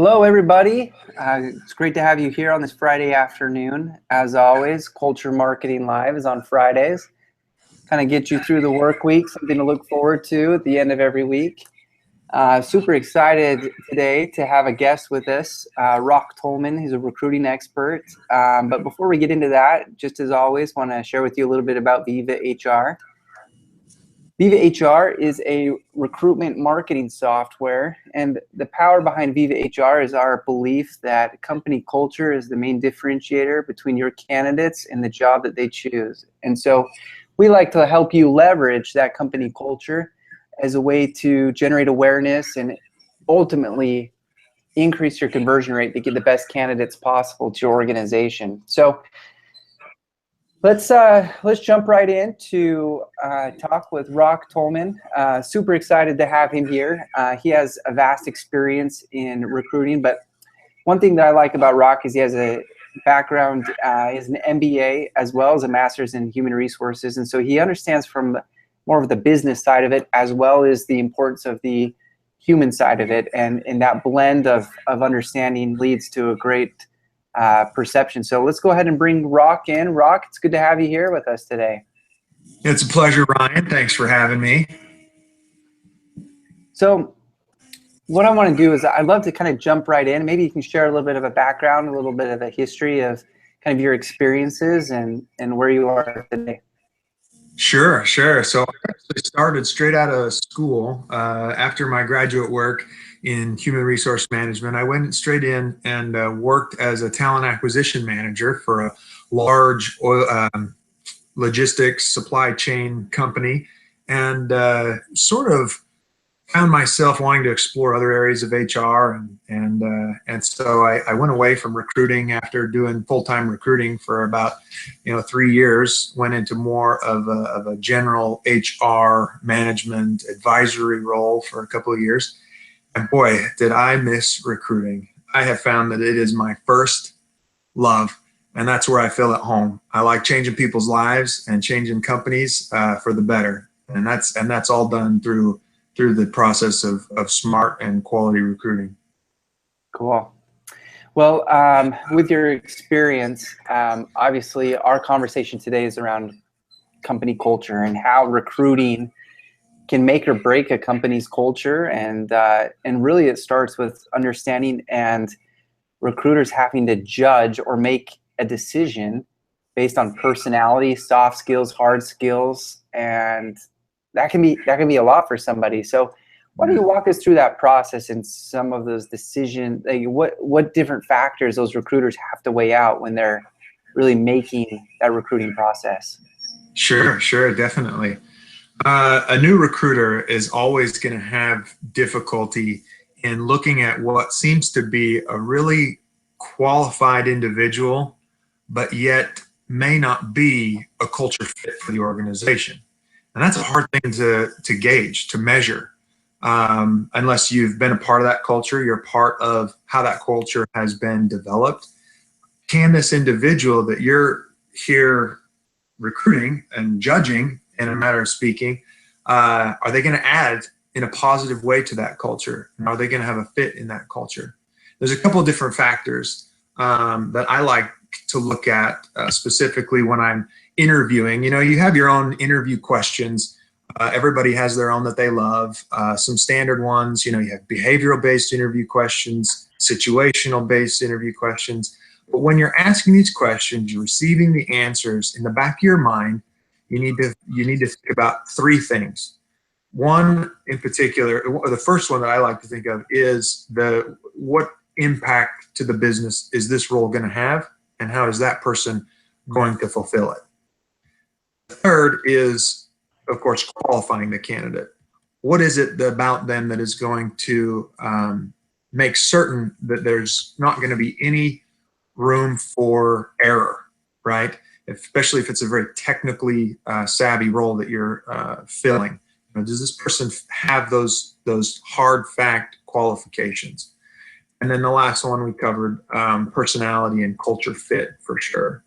Hello, everybody. It's great to have you here on this Friday afternoon. As always, Culture Marketing Live is on Fridays. Kind of get you through the work week, something to look forward to at the end of every week. Super excited today to have a guest with us, Rock Tolman. He's a recruiting expert. But before we get into that, just as always, want to share with you a little bit about Viva HR. Viva HR is a recruitment marketing software, and the power behind Viva HR is our belief that company culture is the main differentiator between your candidates and the job that they choose. And so we like to help you leverage that company culture as a way to generate awareness and ultimately increase your conversion rate to get the best candidates possible to your organization. So let's jump right in to talk with Rock Tolman. Super excited to have him here. He has a vast experience in recruiting, but one thing that I like about Rock is he has a background, he has an MBA as well as a master's in human resources, and so he understands from more of the business side of it as well as the importance of the human side of it, and that blend of understanding leads to a great perception. So let's go ahead and bring Rock in. Rock, it's good to have you here with us today. It's a pleasure, Ryan. Thanks for having me. So what I want to do is I'd love to kind of jump right in. Maybe you can share a little bit of a background, a little bit of a history of kind of your experiences and where you are today. Sure. So I actually started straight out of school after my graduate work in human resource management. I went straight in and worked as a talent acquisition manager for a large oil, logistics supply chain company, and sort of found myself wanting to explore other areas of HR, and so I went away from recruiting after doing full-time recruiting for about 3 years. Went into more of a general HR management advisory role for a couple of years. And boy, did I miss recruiting. I have found that it is my first love, and that's where I feel at home. I like changing people's lives and changing companies for the better, and that's all done through the process of smart and quality recruiting. Cool. Well, with your experience, obviously our conversation today is around company culture and how recruiting can make or break a company's culture, and really it starts with understanding and recruiters having to judge or make a decision based on personality, soft skills, hard skills, and that can be a lot for somebody. So why don't you walk us through that process and some of those decisions, like what different factors those recruiters have to weigh out when they're really making that recruiting process? Sure, definitely. A new recruiter is always going to have difficulty in looking at what seems to be a really qualified individual, but yet may not be a culture fit for the organization. And that's a hard thing to gauge, to measure. Unless you've been a part of that culture, you're part of how that culture has been developed. Can this individual that you're here recruiting and judging, in a matter of speaking, are they going to add in a positive way to that culture? And are they going to have a fit in that culture? There's a couple of different factors that I like to look at specifically when I'm interviewing. You have your own interview questions. Everybody has their own that they love. Some standard ones, you have behavioral-based interview questions, situational-based interview questions. But when you're asking these questions, you're receiving the answers, in the back of your mind, you need to think about three things. One in particular, or the first one that I like to think of, is what impact to the business is this role going to have, and how is that person going to fulfill it? The third is, of course, qualifying the candidate. What is it about them that is going to make certain that there's not going to be any room for error, right? Especially if it's a very technically savvy role that you're filling. Does this person have those hard fact qualifications? And then the last one we covered, personality and culture fit, for sure.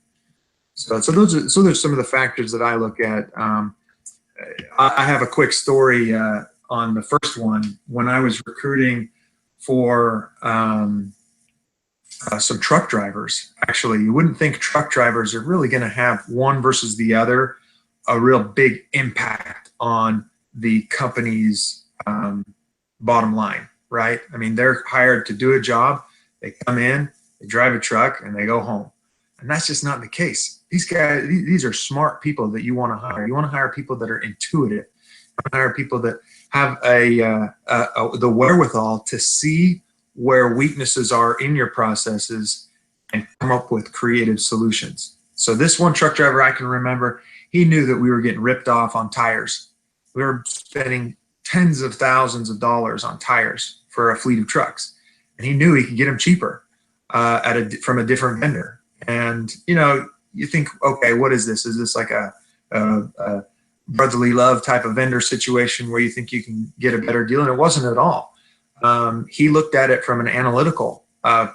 So those are some of the factors that I look at. I have a quick story on the first one. When I was recruiting for some truck drivers. Actually, you wouldn't think truck drivers are really going to have one versus the other a real big impact on the company's bottom line, right? I mean, they're hired to do a job. They come in, they drive a truck, and they go home. And that's just not the case. These guys, these are smart people that you want to hire. You want to hire people that are intuitive. You want to hire people that have the wherewithal to see where weaknesses are in your processes and come up with creative solutions. So this one truck driver I can remember, he knew that we were getting ripped off on tires. We were spending tens of thousands of dollars on tires for a fleet of trucks. And he knew he could get them cheaper from a different vendor. And, you know, you think, okay, what is this? Is this like a brotherly love type of vendor situation where you think you can get a better deal? And it wasn't at all. He looked at it from an analytical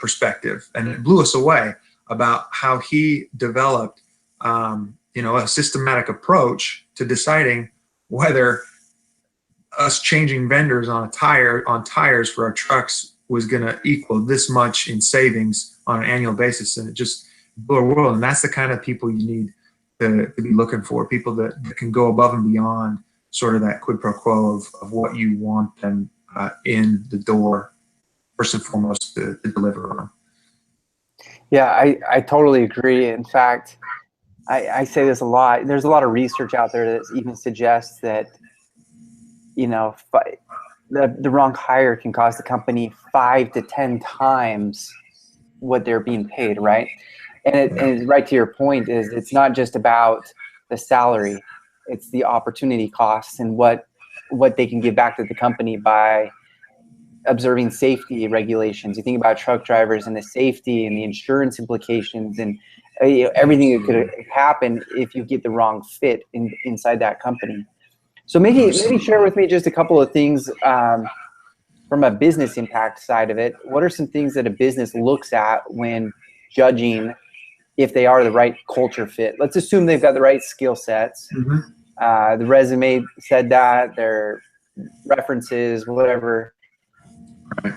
perspective, and it blew us away about how he developed, you know, a systematic approach to deciding whether us changing vendors on tires for our trucks was going to equal this much in savings on an annual basis. And it just blew our world. And that's the kind of people you need to be looking for, people that can go above and beyond sort of that quid pro quo of what you want them in the door, first and foremost, to deliver on. Yeah, I totally agree. In fact, I say this a lot. There's a lot of research out there that even suggests that, you know, the wrong hire can cost the company 5 to 10 times what they're being paid, right? And right to your point is it's not just about the salary, it's the opportunity costs and what they can give back to the company by observing safety regulations. You think about truck drivers and the safety and the insurance implications and everything that could happen if you get the wrong fit inside that company. So maybe share with me just a couple of things from a business impact side of it. What are some things that a business looks at when judging if they are the right culture fit? Let's assume they've got the right skill sets. The resume said that, their references, whatever.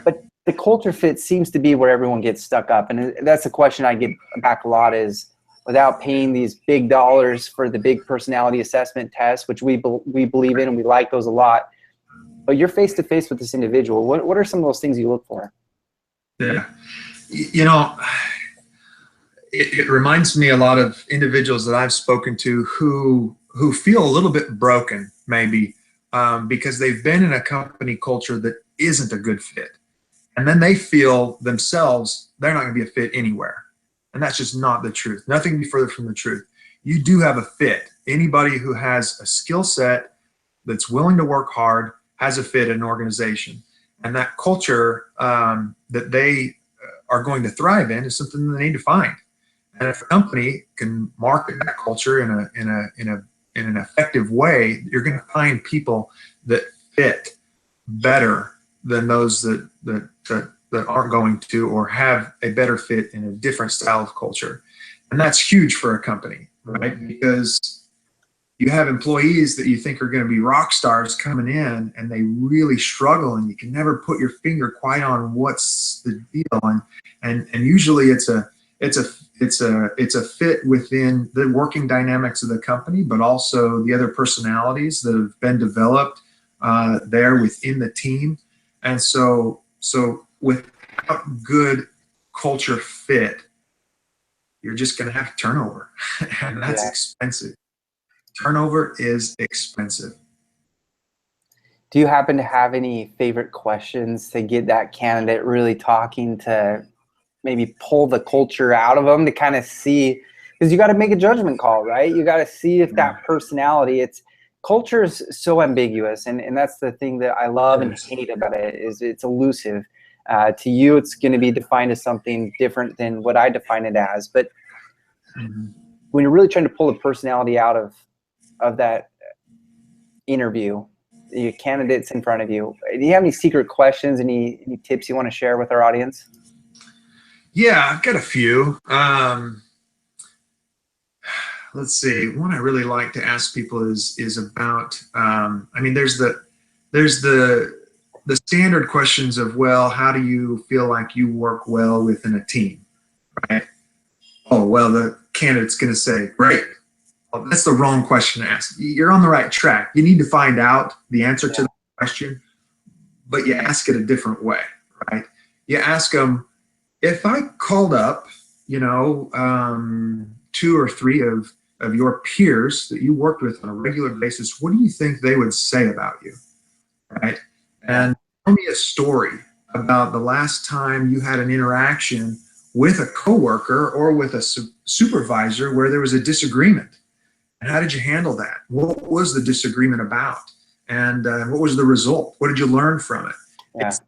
But the culture fit seems to be where everyone gets stuck up. And that's the question I get back a lot is, without paying these big dollars for the big personality assessment tests, which we believe in and we like those a lot, but you're face-to-face with this individual. What are some of those things you look for? Yeah. You know, it reminds me a lot of individuals that I've spoken to who feel a little bit broken, maybe, because they've been in a company culture that isn't a good fit. And then they feel themselves, they're not going to be a fit anywhere. And that's just not the truth. Nothing can be further from the truth. You do have a fit. Anybody who has a skill set that's willing to work hard has a fit in an organization. And that culture that they are going to thrive in is something that they need to find. And if a company can market that culture in an effective way, you're going to find people that fit better than those that aren't going to, or have a better fit in a different style of culture. And that's huge for a company, right? Because you have employees that you think are going to be rock stars coming in and they really struggle and you can never put your finger quite on what's the deal. And usually it's a fit within the working dynamics of the company, but also the other personalities that have been developed there within the team. And so without good culture fit, you're just going to have turnover, and that's expensive. Turnover is expensive. Do you happen to have any favorite questions to get that candidate really talking, to maybe pull the culture out of them, to kind of see, because you got to make a judgment call, right? You got to see if that personality, culture is so ambiguous, and that's the thing that I love and hate about it, is it's elusive. To you, it's going to be defined as something different than what I define it as. But when you're really trying to pull the personality out of that interview, your candidates in front of you, do you have any secret questions, any tips you want to share with our audience? Yeah, I've got a few. Let's see. One I really like to ask people is about. I mean, there's the the standard questions of, well, how do you feel like you work well within a team, right? Oh, well, the candidate's going to say, great. Well, that's the wrong question to ask. You're on the right track. You need to find out the answer to the question, but you ask it a different way, right? You ask them, if I called up, two or three of your peers that you worked with on a regular basis, what do you think they would say about you, right? And tell me a story about the last time you had an interaction with a coworker or with a supervisor where there was a disagreement. And how did you handle that? What was the disagreement about? And what was the result? What did you learn from it? Yeah. It's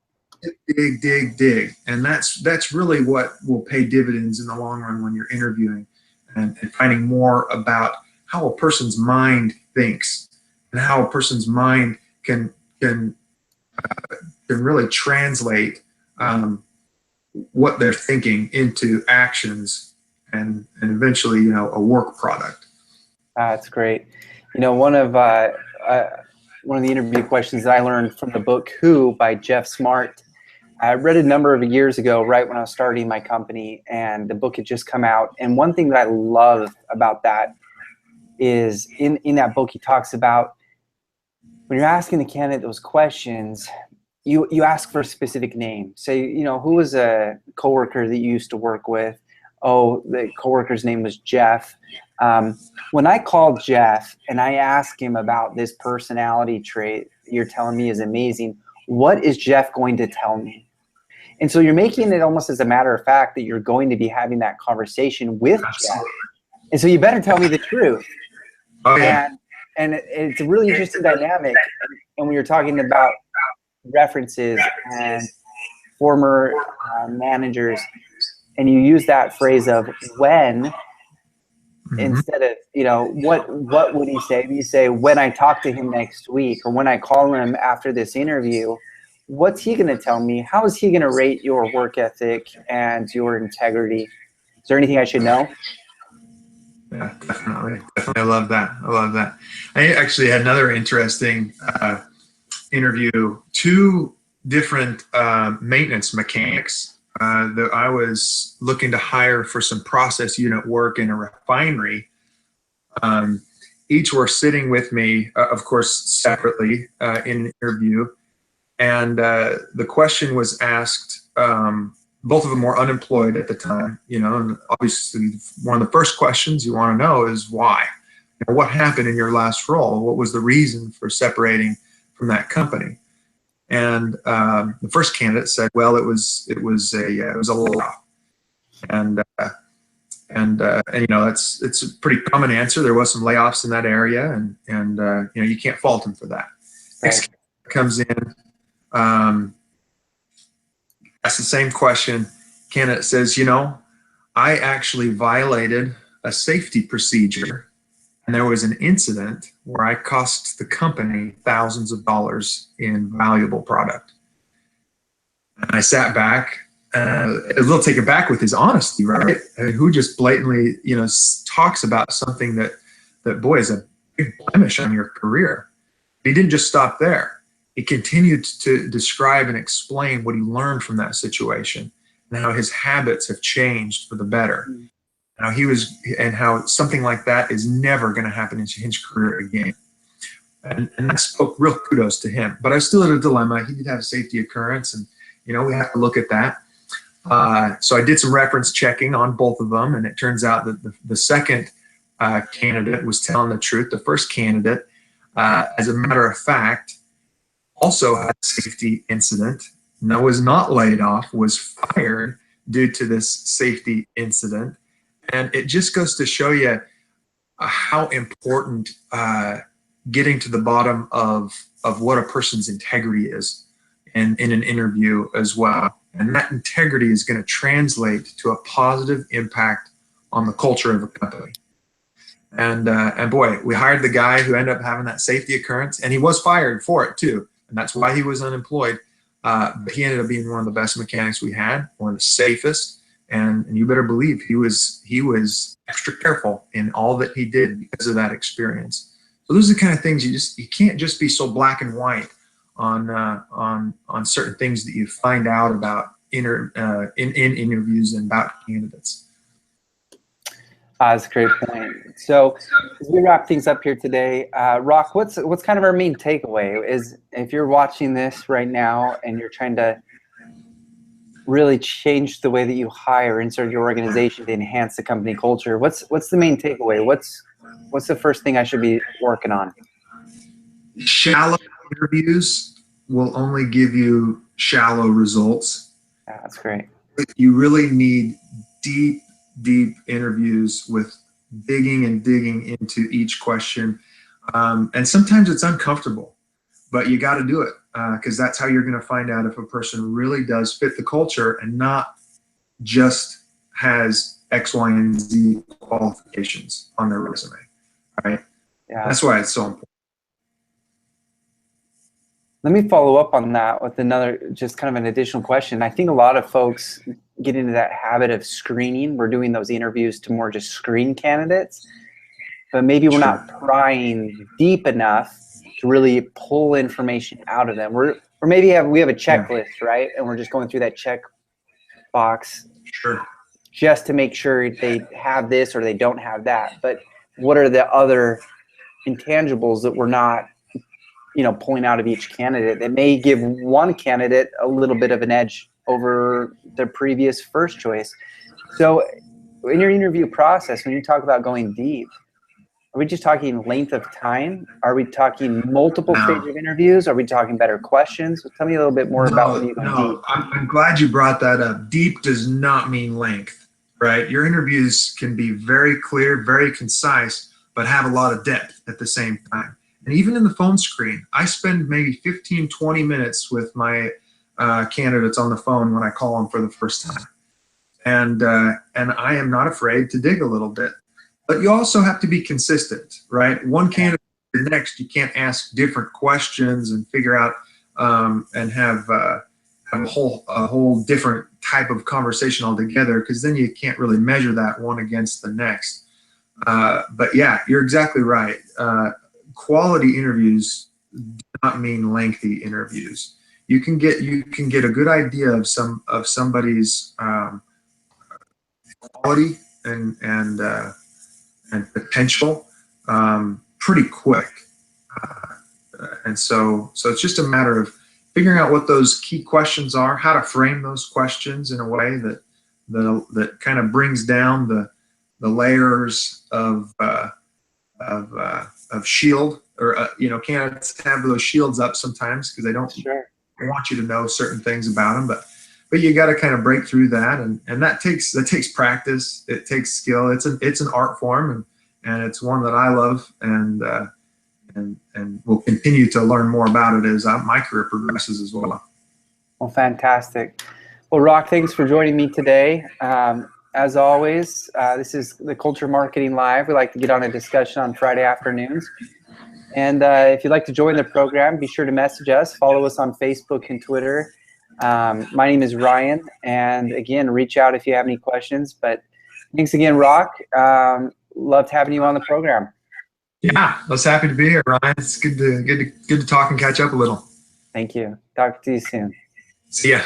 dig. And that's really what will pay dividends in the long run when you're interviewing and finding more about how a person's mind thinks and how a person's mind can really translate what they're thinking into actions and eventually, a work product. That's great. One of the interview questions that I learned from the book Who by Jeff Smart, I read a number of years ago, right when I was starting my company, and the book had just come out. And one thing that I love about that is in that book, he talks about when you're asking the candidate those questions, you ask for a specific name. Say, who was a coworker that you used to work with? Oh, the coworker's name was Jeff. When I called Jeff and I asked him about this personality trait you're telling me is amazing, what is Jeff going to tell me? And so you're making it almost as a matter of fact that you're going to be having that conversation with Jeff. And so you better tell me the truth. Oh, yeah. And it's a really interesting dynamic. And when you're talking about references and former managers, and you use that phrase of when, instead of, what would he say? You say, when I talk to him next week, or when I call him after this interview, what's he going to tell me? How is he going to rate your work ethic and your integrity? Is there anything I should know? Yeah, definitely. I love that. I actually had another interesting interview. Two different maintenance mechanics that I was looking to hire for some process unit work in a refinery. Each were sitting with me, of course, separately in an interview. And the question was asked, both of them were unemployed at the time, and obviously one of the first questions you want to know is why? What happened in your last role? What was the reason for separating from that company? And the first candidate said, well, it was a layoff. And it's a pretty common answer. There was some layoffs in that area, and you can't fault him for that. Next comes in, asks the same question. Candidate says, I actually violated a safety procedure, and there was an incident where I cost the company thousands of dollars in valuable product. And I sat back, a little taken back with his honesty, right? I mean, who just blatantly, talks about something that boy, is a big blemish on your career. But he didn't just stop there. He continued to describe and explain what he learned from that situation and how his habits have changed for the better. How something like that is never going to happen in his career again. And that spoke real kudos to him. But I was still at a dilemma. He did have a safety occurrence, and we have to look at that. So I did some reference checking on both of them, and it turns out that the second candidate was telling the truth. The first candidate, as a matter of fact, also had a safety incident. No, was not laid off, was fired due to this safety incident. And it just goes to show you how important getting to the bottom of what a person's integrity is in an interview as well. And that integrity is going to translate to a positive impact on the culture of a company. And boy, we hired the guy who ended up having that safety occurrence, and he was fired for it too. And that's why he was unemployed. But he ended up being one of the best mechanics we had, one of the safest. And you better believe he was extra careful in all that he did because of that experience. So those are the kind of things you can't just be so black and white on certain things that you find out about in interviews and about candidates. That's a great point. So as we wrap things up here today, Rock, what's kind of our main takeaway is if you're watching this right now and you're trying to really change the way that you hire inside your organization to enhance the company culture, what's the main takeaway? What's the first thing I should be working on? Shallow interviews will only give you shallow results. Yeah, that's great. You really need deep interviews with digging into each question. And sometimes it's uncomfortable, but you got to do it because that's how you're going to find out if a person really does fit the culture and not just has X, Y, and Z qualifications on their resume, right? Yeah. That's why it's so important. Let me follow up on that with another, just kind of an additional question. I think a lot of folks get into that habit of screening. We're doing those interviews to more just screen candidates, but maybe we're not prying deep enough to really pull information out of them. Or maybe we have a checklist, right? And we're just going through that check box just to make sure they have this or they don't have that. But what are the other intangibles that we're not, pulling out of each candidate that may give one candidate a little bit of an edge over their previous first choice? So in your interview process, when you talk about going deep, are we just talking length of time? Are we talking multiple stage of interviews? Are we talking better questions? Tell me a little bit more about when you go deep. I'm glad you brought that up. Deep does not mean length, right? Your interviews can be very clear, very concise, but have a lot of depth at the same time. And even in the phone screen, I spend maybe 15, 20 minutes with my candidates on the phone when I call them for the first time. And I am not afraid to dig a little bit. But you also have to be consistent, right? One candidate to the next, you can't ask different questions and figure out and have a whole different type of conversation altogether, because then you can't really measure that one against the next. But yeah, you're exactly right. Quality interviews do not mean lengthy interviews. You can get a good idea of somebody's quality and potential pretty quick, and so it's just a matter of figuring out what those key questions are, how to frame those questions in a way that kind of brings down the layers of shield, or candidates have those shields up sometimes because they don't want you to know certain things about them, but you got to kind of break through that, and that takes practice. It takes skill. It's an art form, and it's one that I love, and will continue to learn more about it as my career progresses as well. Well, fantastic. Well, Rock, thanks for joining me today. As always, this is the Culture Marketing Live. We like to get on a discussion on Friday afternoons. And if you'd like to join the program, be sure to message us. Follow us on Facebook and Twitter. My name is Ryan. And again, reach out if you have any questions. But thanks again, Rock. Loved having you on the program. Yeah, I was happy to be here, Ryan. It's good to talk and catch up a little. Thank you. Talk to you soon. See ya.